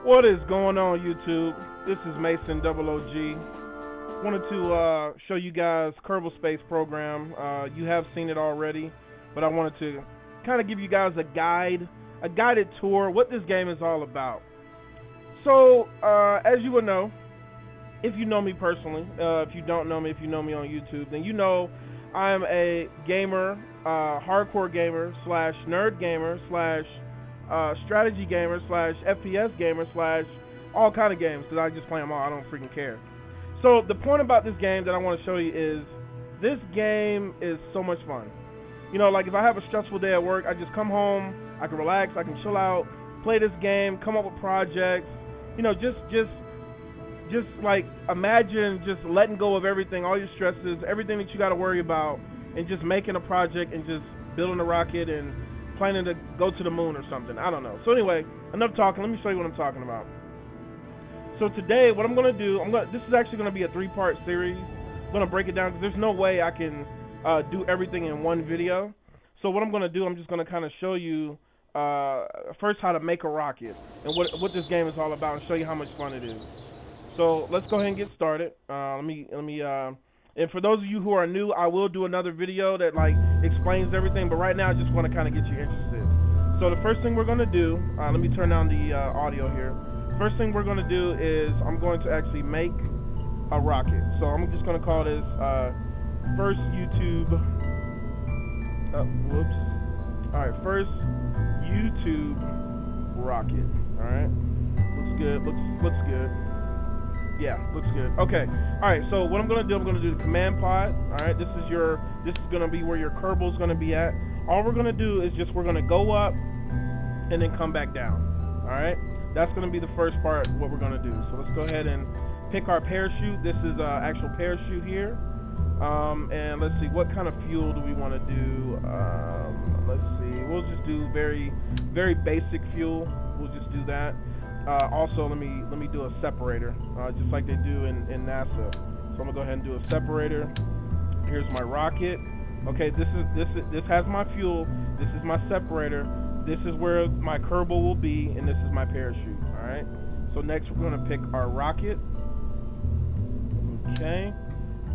What is going on, YouTube? This is Mason Double OG. Wanted to show you guys Kerbal Space program. You have seen it already, but I wanted to kind of give you guys a guided tour what this game is all about. So, as you would know, if you know me personally, if you don't know me, if you know me on YouTube, then you know I am a gamer, hardcore gamer slash nerd gamer slash strategy gamer slash FPS gamer slash all kind of games, because I just play them all. I don't freaking care. So the point about this game that I want to show you is this game is so much fun. You know, like if I have a stressful day at work, I just come home, I can relax, I can chill out, play this game, come up with projects. You know, just like imagine just letting go of everything, all your stresses, everything that you got to worry about, and just making a project and just building a rocket and planning to go to the moon or something. I don't know. So anyway, enough talking. Let me show you what I'm talking about. So today, what I'm going to do, this is actually going to be a 3-part series. I'm going to break it down because there's no way I can do everything in one video. So what I'm going to do, I'm just going to kind of show you first how to make a rocket and what this game is all about, and show you how much fun it is. So let's go ahead and get started. And for those of you who are new, I will do another video that like explains everything, but right now I just want to kind of get you interested. So the first thing we're going to do, let me turn down the audio here. First thing we're going to do is I'm going to actually make a rocket. So I'm just going to call this first YouTube, alright, first YouTube rocket. Alright, looks good, looks good. Yeah, looks good. Okay. Alright, so what I'm gonna do, I'm gonna do the command pod. Alright, this is gonna be where your Kerbal is gonna be at. All we're gonna do is we're gonna go up and then come back down. Alright? That's gonna be the first part of what we're gonna do. So let's go ahead and pick our parachute. This is actual parachute here. And let's see, what kind of fuel do we wanna do? Let's see, we'll just do very basic fuel. We'll just do that. Also, let me do a separator, just like they do in NASA. So I'm gonna go ahead and do a separator. Here's my rocket. Okay, this has my fuel. This is my separator. This is where my Kerbal will be, and this is my parachute. All right. So next we're gonna pick our rocket. Okay,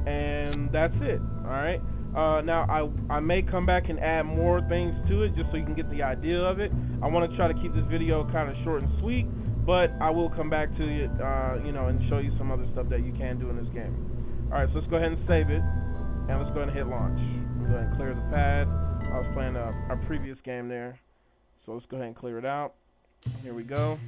and that's it. All right. Now I may come back and add more things to it just so you can get the idea of it. I want to try to keep this video kind of short and sweet, but I will come back to it, you know, and show you some other stuff that you can do in this game. Alright, so let's go ahead and save it, and let's go ahead and hit launch. I'm going to clear the pad. I was playing our previous game there, so let's go ahead and clear it out. Here we go.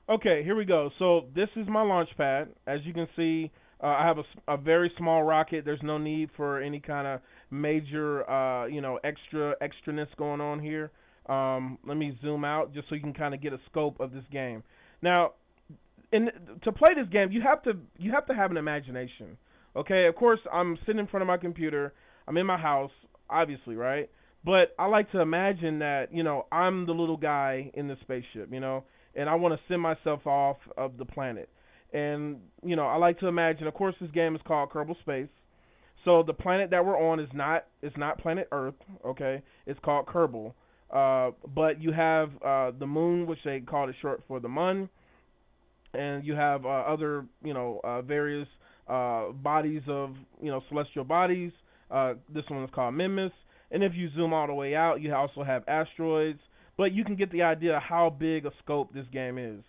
Okay, here we go. So this is my launch pad. As you can see, I have a very small rocket. There's no need for any kind of major, you know, extraness going on here. Let me zoom out just so you can kind of get a scope of this game. Now, to play this game, you have to have an imagination. Okay, of course, I'm sitting in front of my computer. I'm in my house, obviously, right? But I like to imagine that, you know, I'm the little guy in the spaceship, you know, and I want to send myself off of the planet. And, you know, I like to imagine, of course, this game is called Kerbal Space. So the planet that we're on is not planet Earth, okay? It's called Kerbal. But you have the moon, which they call it short for the Mun. And you have other, you know, various bodies of, you know, celestial bodies. This one is called Mimus. And if you zoom all the way out, you also have asteroids. But you can get the idea of how big a scope this game is.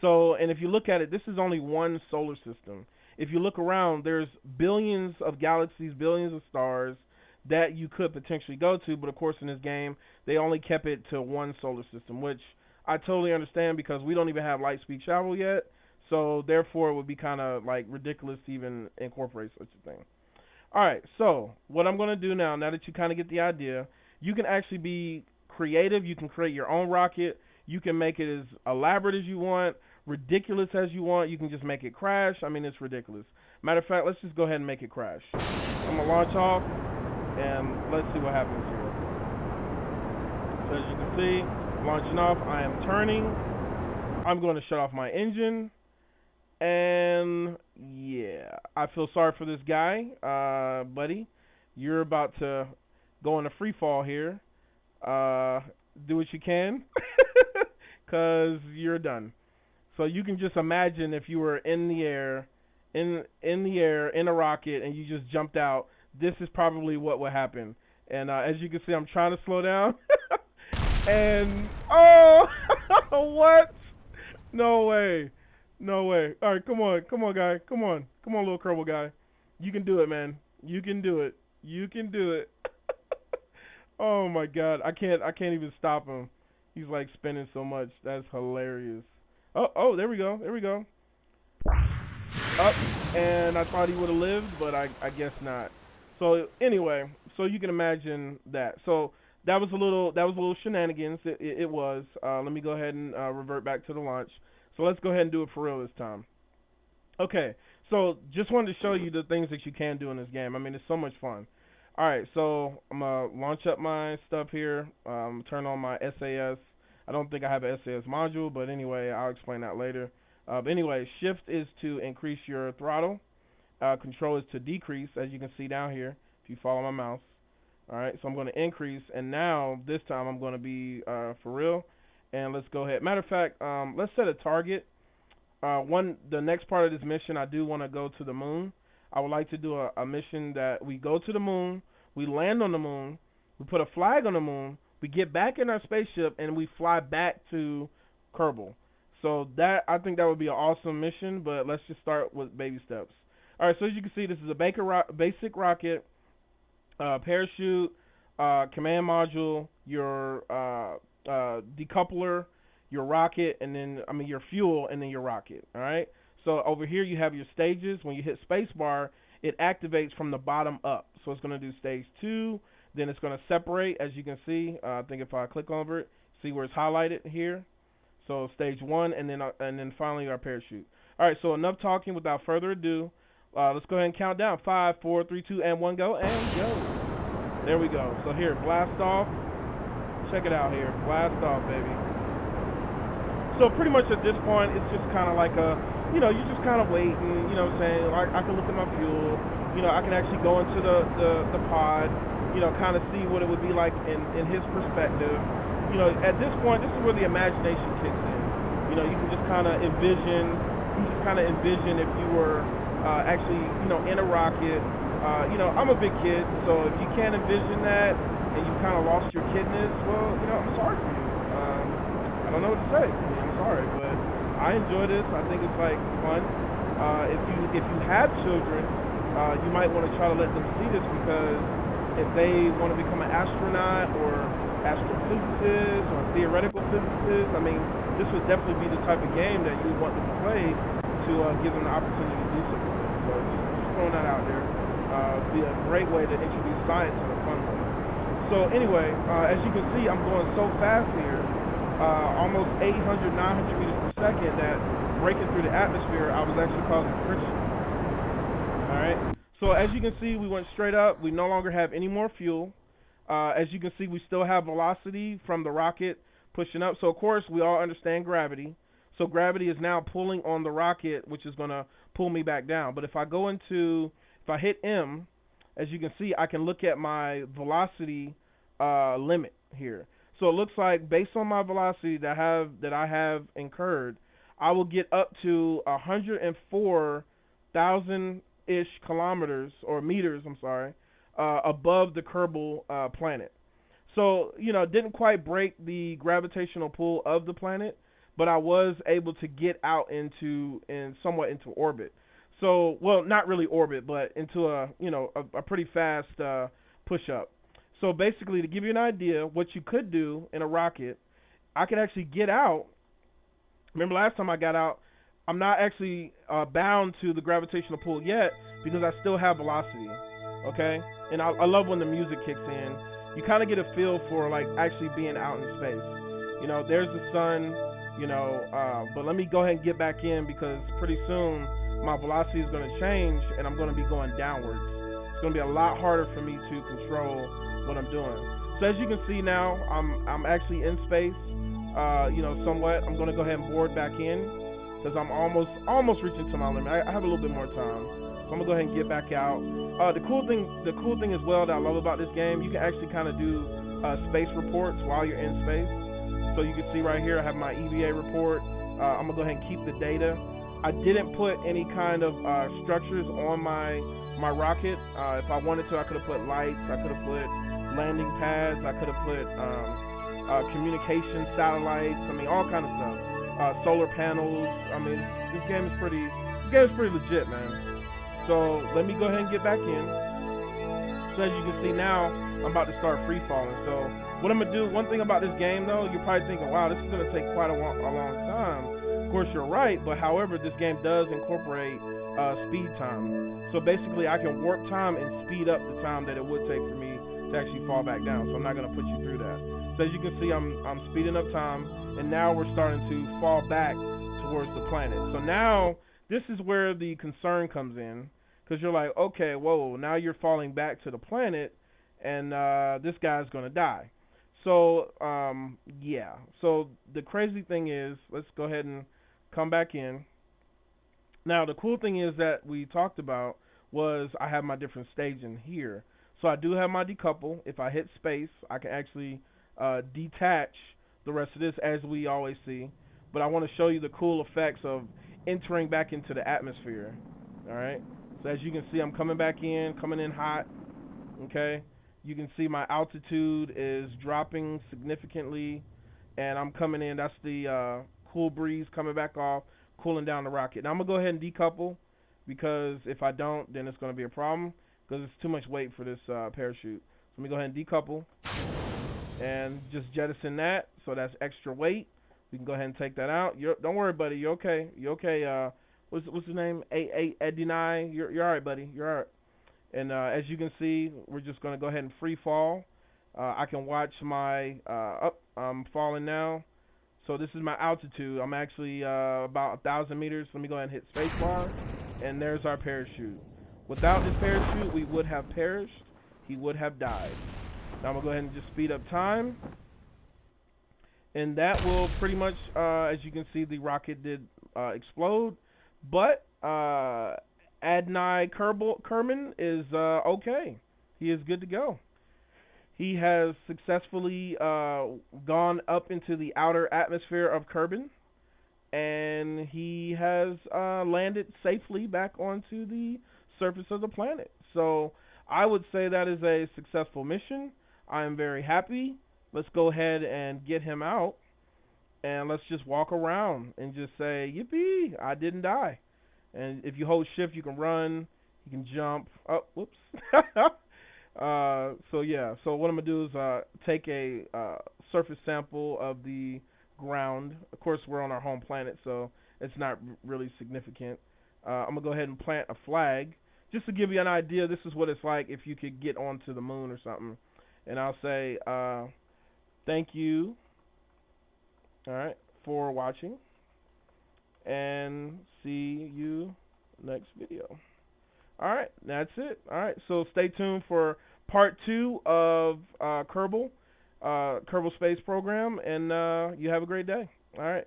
So, and if you look at it, this is only one solar system. If you look around, there's billions of galaxies, billions of stars that you could potentially go to. But of course, in this game, they only kept it to one solar system, which I totally understand because we don't even have light speed travel yet. So therefore, it would be kind of like ridiculous to even incorporate such a thing. All right, so what I'm going to do now that you kind of get the idea, you can actually be creative. You can create your own rocket. You can make it as elaborate as you want, ridiculous as you want. You can just make it crash. I mean, it's ridiculous. Matter of fact, let's just go ahead and make it crash. I'm going to launch off, and let's see what happens here. So as you can see, launching off, I am turning. I'm going to shut off my engine. And yeah, I feel sorry for this guy, buddy. You're about to go in a free fall here. Uh, do what you can, cause you're done. So you can just imagine if you were in the air, in the air in a rocket, and you just jumped out. This is probably what would happen. And as you can see, I'm trying to slow down. And oh, what? No way, no way. All right, come on, guy, come on, little Kerbal guy. You can do it, man. You can do it. You can do it. Oh my God, I can't even stop him. He's like spinning so much. That's hilarious. Oh, there we go, there we go. Up, and I thought he would have lived, but I guess not. So anyway, so you can imagine that. So that was a little shenanigans. It was. Let me go ahead and revert back to the launch. So let's go ahead and do it for real this time. Okay, so just wanted to show you the things that you can do in this game. I mean, it's so much fun. All right, so I'm gonna launch up my stuff here. Turn on my SAS. I don't think I have an SAS module, but anyway, I'll explain that later. But anyway, shift is to increase your throttle. Control is to decrease, as you can see down here, if you follow my mouse. All right, so I'm going to increase, and now this time I'm going to be for real. And let's go ahead. Matter of fact, let's set a target. The next part of this mission, I do want to go to the moon. I would like to do a mission that we go to the moon, we land on the moon, we put a flag on the moon, we get back in our spaceship, and we fly back to Kerbal. So that, I think that would be an awesome mission, but let's just start with baby steps. All right, so as you can see, this is a basic rocket, parachute, command module, your decoupler, your rocket, and then, your fuel, and then your rocket, all right? So over here you have your stages. When you hit spacebar, it activates from the bottom up. So it's going to do stage 2, then it's going to separate, as you can see. I think if I click over it, see where it's highlighted here. So stage 1, and then finally our parachute. All right, so enough talking. Without further ado, let's go ahead and count down. 5, 4, 3, 2, and 1, go, and go. There we go. So here, blast off. Check it out here. Blast off, baby. So pretty much at this point, it's just kind of like you're just kind of waiting, you know what I'm saying? I can look at my fuel. I can actually go into the pod, kind of see what it would be like in his perspective. At this point, this is where the imagination kicks in. You can just kind of envision, if you were actually, in a rocket. I'm a big kid, so if you can't envision that and you kind of lost your kidness, well, I'm sorry for you. I don't know what to say. I'm sorry, but I enjoy this. I think it's like fun. If you have children, you might want to try to let them see this, because if they want to become an astronaut or astrophysicist or theoretical physicist, this would definitely be the type of game that you would want them to play to give them the opportunity to do such a thing. So just throwing that out there. Be a great way to introduce science in a fun way. So anyway, as you can see, I'm going so fast here, almost 800, 900 meters per second, that breaking through the atmosphere, I was actually causing friction. All right. So as you can see, we went straight up. We no longer have any more fuel. As you can see, we still have velocity from the rocket pushing up. So of course, we all understand gravity. So gravity is now pulling on the rocket, which is going to pull me back down. But if I hit M, as you can see, I can look at my velocity limit here. So it looks like, based on my velocity that I have incurred, I will get up to 104,000-ish kilometers, or meters, above the Kerbal planet. So, didn't quite break the gravitational pull of the planet, but I was able to get out somewhat into orbit. So, well, not really orbit, but into a pretty fast push-up. So basically, to give you an idea, what you could do in a rocket, I could actually get out. Remember last time I got out, I'm not actually bound to the gravitational pull yet, because I still have velocity, okay? And I love when the music kicks in. You kind of get a feel for, like, actually being out in space. There's the sun, but let me go ahead and get back in, because pretty soon my velocity is going to change, and I'm going to be going downwards. It's going to be a lot harder for me to control what I'm doing. So as you can see now, I'm actually in space, somewhat. I'm going to go ahead and board back in, because I'm almost reaching to my limit. I have a little bit more time. So I'm gonna go ahead and get back out. The cool thing as well that I love about this game, you can actually kind of do space reports while you're in space. So you can see right here, I have my EVA report. I'm gonna go ahead and keep the data. I didn't put any kind of structures on my rocket. If I wanted to, I could have put lights. I could have put landing pads. I could have put communication satellites. I mean, all kind of stuff. Solar panels. I mean, this game is pretty legit, man. So let me go ahead and get back in. So as you can see now, I'm about to start free falling. So what I'm gonna do, one thing about this game though, you're probably thinking, wow, this is gonna take quite a long time. Of course you're right, but however, this game does incorporate speed time. So basically I can warp time and speed up the time that it would take for me to actually fall back down. So I'm not gonna put you through that. So as you can see, I'm speeding up time, and now we're starting to fall back towards the planet. So now this is where the concern comes in, because you're like, okay, whoa, now you're falling back to the planet, and this guy's gonna die. So yeah. So the crazy thing is, let's go ahead and come back in. Now the cool thing is that we talked about was I have my different staging here. So I do have my decouple. If I hit space, I can actually detach the rest of this, as we always see. But I want to show you the cool effects of entering back into the atmosphere. All right. So as you can see, I'm coming back in, coming in hot. Okay. You can see my altitude is dropping significantly, and I'm coming in. That's the cool breeze coming back off, cooling down the rocket. Now I'm gonna go ahead and decouple, because if I don't, then it's gonna be a problem, because it's too much weight for this parachute. So let me go ahead and decouple and just jettison that. So that's extra weight. We can go ahead and take that out. Don't worry, buddy. You're okay. You're okay. What's his name? Eddie. You're all right, buddy. You're all right. And as you can see, we're just going to go ahead and free fall. I can watch my, I'm falling now. So this is my altitude. I'm actually about 1,000 meters. Let me go ahead and hit spacebar. And there's our parachute. Without this parachute, we would have perished. He would have died. Now I'm going to go ahead and just speed up time. And that will pretty much, as you can see, the rocket did explode. But Adnai Kerman is okay. He is good to go. He has successfully gone up into the outer atmosphere of Kerbal, and he has landed safely back onto the surface of the planet. So I would say that is a successful mission. I am very happy. Let's go ahead and get him out, and let's just walk around and just say, yippee, I didn't die. And if you hold shift, you can run, you can jump. Oh, whoops. So yeah, so what I'm going to do is take a surface sample of the ground. Of course, we're on our home planet, so it's not really significant. I'm going to go ahead and plant a flag. Just to give you an idea, this is what it's like if you could get onto the moon or something. And I'll say, thank you, all right, for watching, and see you next video. All right, that's it. All right, so stay tuned for part 2 of Kerbal Space Program, and you have a great day. All right.